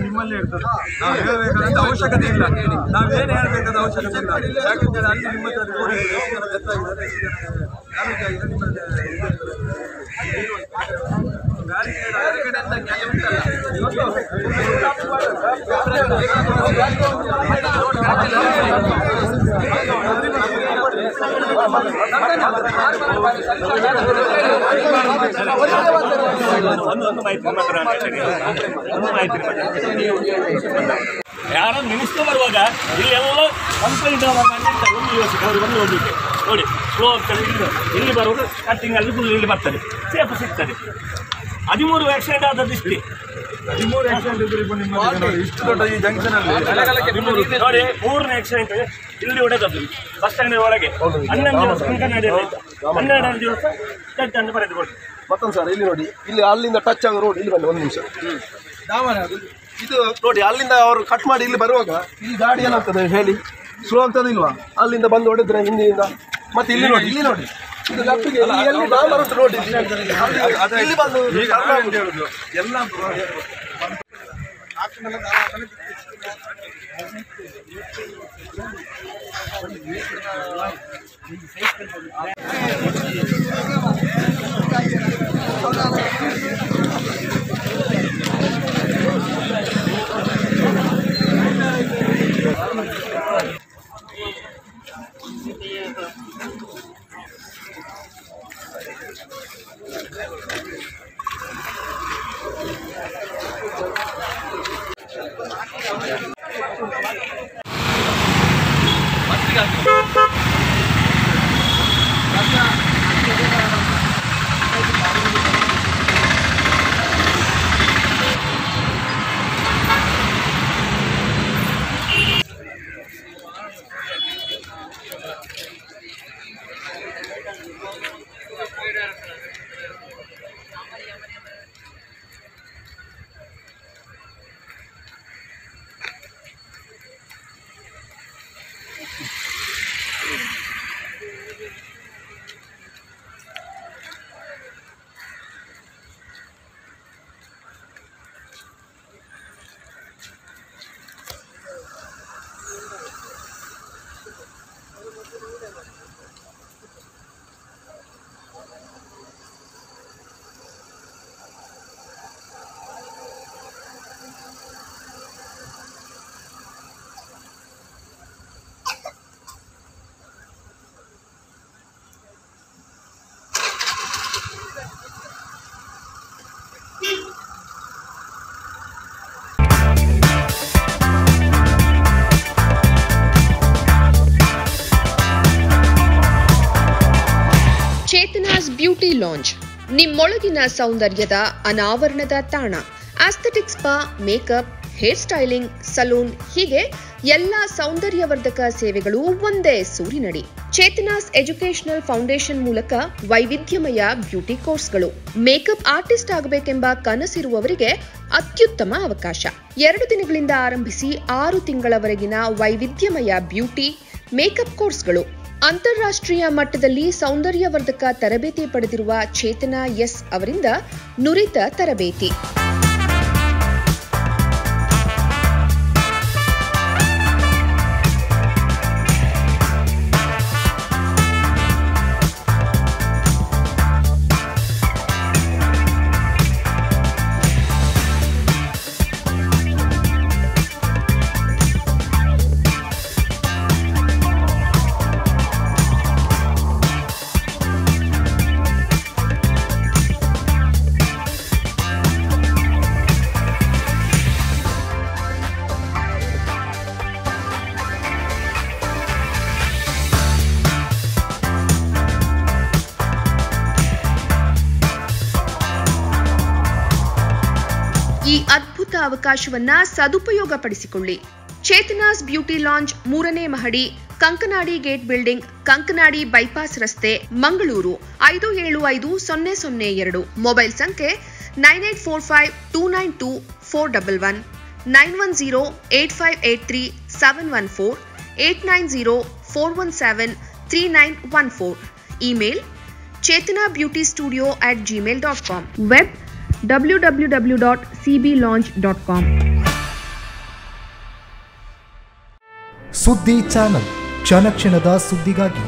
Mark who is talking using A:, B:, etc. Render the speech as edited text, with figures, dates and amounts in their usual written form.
A: ನಿಮ್ಮಲ್ಲೇ ಇರ್ತದೆ. ನಾವು ಹೇಳಬೇಕಾದ ಅವಶ್ಯಕತೆ ಇಲ್ಲ, ನಾವೇನು ಹೇಳಬೇಕಾದ ಅವಶ್ಯಕತೆ ಇಲ್ಲ. ಯಾಕಂದ್ರೆ ಅಲ್ಲಿ ನಿಮ್ಮ
B: ಯಾರು ಮಿನಿಸ್ಟರ್ ಬರುವಾಗ ಇಲ್ಲೆಲ್ಲ ಕಂಪ್ಲೇಂಟ್ ಒಂದು ಯೋಚಿಕೆ ಅವ್ರಿಗೆ ಒಂದು ಹೋಗ್ಲಿಕ್ಕೆ ನೋಡಿ ಸ್ಲೋ ಆಗ್ತದೆ. ಇಲ್ಲಿ ಬರೋದು ಕಟ್ಟಿಂಗ್ ಅಲ್ಲಿ ಫುಲ್ ಇಲ್ಲಿ ಬರ್ತದೆ, ಸೇಫ್ ಸಿಗ್ತದೆ. 13 ಆಕ್ಸಿಡೆಂಟ್ ಆದದ್ದು ಇಷ್ಟೇ.
A: 13 ಆಕ್ಸಿಡೆಂಟ್ ಇಷ್ಟು ದೊಡ್ಡ ಈ ಜಂಕ್ಷನ್ ಅಲ್ಲಿ
B: ನೋಡಿ 3ನೇ ಆಕ್ಸಿಡೆಂಟ್ ಇಲ್ಲಿ ಹೊಡೆದದ್ದು ಬಸ್ ಸ್ಟ್ಯಾಂಡ್ ಒಳಗೆ. 11 ದಿವಸ ಕಂಕನಾಡಿಯಲ್ಲಿ 12ನೇ ದಿವಸ ಜಡ್ಜ್ ಅನ್ನು ಬರೆದುಕೊಟ್ಟು.
C: ಮತ್ತೊಂದು ಸರ್ ಇಲ್ಲಿ ನೋಡಿ, ಇಲ್ಲಿ ಅಲ್ಲಿಂದ ಟಚ್ ಆಗೋ ರೋಡ್ ಇಲ್ಲಿ ಬನ್ನಿ ಒಂದು ನಿಮಿಷ. ಇದು ನೋಡಿ, ಅಲ್ಲಿಂದ ಅವರು ಕಟ್ ಮಾಡಿ ಇಲ್ಲಿ ಬರುವಾಗ ಇಲ್ಲಿ ಗಾಡಿ ಏನಾಗ್ತದೆ ಹೇಳಿ, ಸ್ಲೋ ಆಗ್ತದೆ ಇಲ್ವಾ? ಅಲ್ಲಿಂದ ಬಂದು ಹೊಡೆದ್ರೆ ಹಿಂದಿನಿಂದ ಮತ್ತೆ ಇಲ್ಲಿ ನೋಡಿ, ಇಲ್ಲಿ ನೋಡಿ ಇದು ಲೆಫ್ಟ್ಗೆ ಎಲ್ಲಿ ಡಾಮರ್ ಉಂಟು ರೋಡ್ ಇಲ್ಲಿ ಬಂದು
A: ಎಲ್ಲ
D: ಚೇತನಾಸ್ ಬ್ಯೂಟಿ ಲಾಂಜ್, ನಿಮ್ಮೊಳಗಿನ ಸೌಂದರ್ಯದ ಅನಾವರಣದ ತಾಣ. Aesthetic spa, makeup, hair styling, salon ಹೀಗೆ ಎಲ್ಲ ಸೌಂದರ್ಯವರ್ಧಕ ಸೇವೆಗಳು ಒಂದೇ ಸೂರಿನಡಿ. ಚೇತನಾಸ್ ಎಜುಕೇಶನಲ್ ಫೌಂಡೇಶನ್ ಮೂಲಕ ವೈವಿಧ್ಯಮಯ ಬ್ಯೂಟಿ ಕೋರ್ಸ್ಗಳು. ಮೇಕಪ್ ಆರ್ಟಿಸ್ಟ್ ಆಗಬೇಕೆಂಬ ಕನಸಿರುವವರಿಗೆ ಅತ್ಯುತ್ತಮ ಅವಕಾಶ. 2 ದಿನಗಳಿಂದ ಆರಂಭಿಸಿ 6 ತಿಂಗಳವರೆಗಿನ ವೈವಿಧ್ಯಮಯ ಬ್ಯೂಟಿ, ಮೇಕಪ್ ಕೋರ್ಸ್ಗಳು. ಅಂತಾರಾಷ್ಟ್ರೀಯ ಮಟ್ಟದಲ್ಲಿ ಸೌಂದರ್ಯವರ್ಧಕ ತರಬೇತಿ ಪಡೆದಿರುವ ಚೇತನಾ ಎಸ್ ಅವರಿಂದ ನುರಿತ ತರಬೇತಿ. ಈ ಅದ್ಭುತ ಅವಕಾಶವನ್ನ ಸದುಪಯೋಗಪಡಿಸಿಕೊಳ್ಳಿ. ಚೇತನಾಸ್ ಬ್ಯೂಟಿ ಲಾಂಜ್ 3ನೇ ಮಹಡಿ, Kankanadi gate building, Kankanadi bypass ರಸ್ತೆ, ಮಂಗಳೂರು 575002. ಮೊಬೈಲ್ ಸಂಖ್ಯೆ 9845292411, 9108583 714, 890-417-3914. Email chetanabeautystudio@gmail.com. Web www.cblaunch.com.
E: ಸುದ್ದಿ ಚಾನಲ್, ಕ್ಷಣ ಕ್ಷಣದ ಸುದ್ದಿಗಾಗಿ.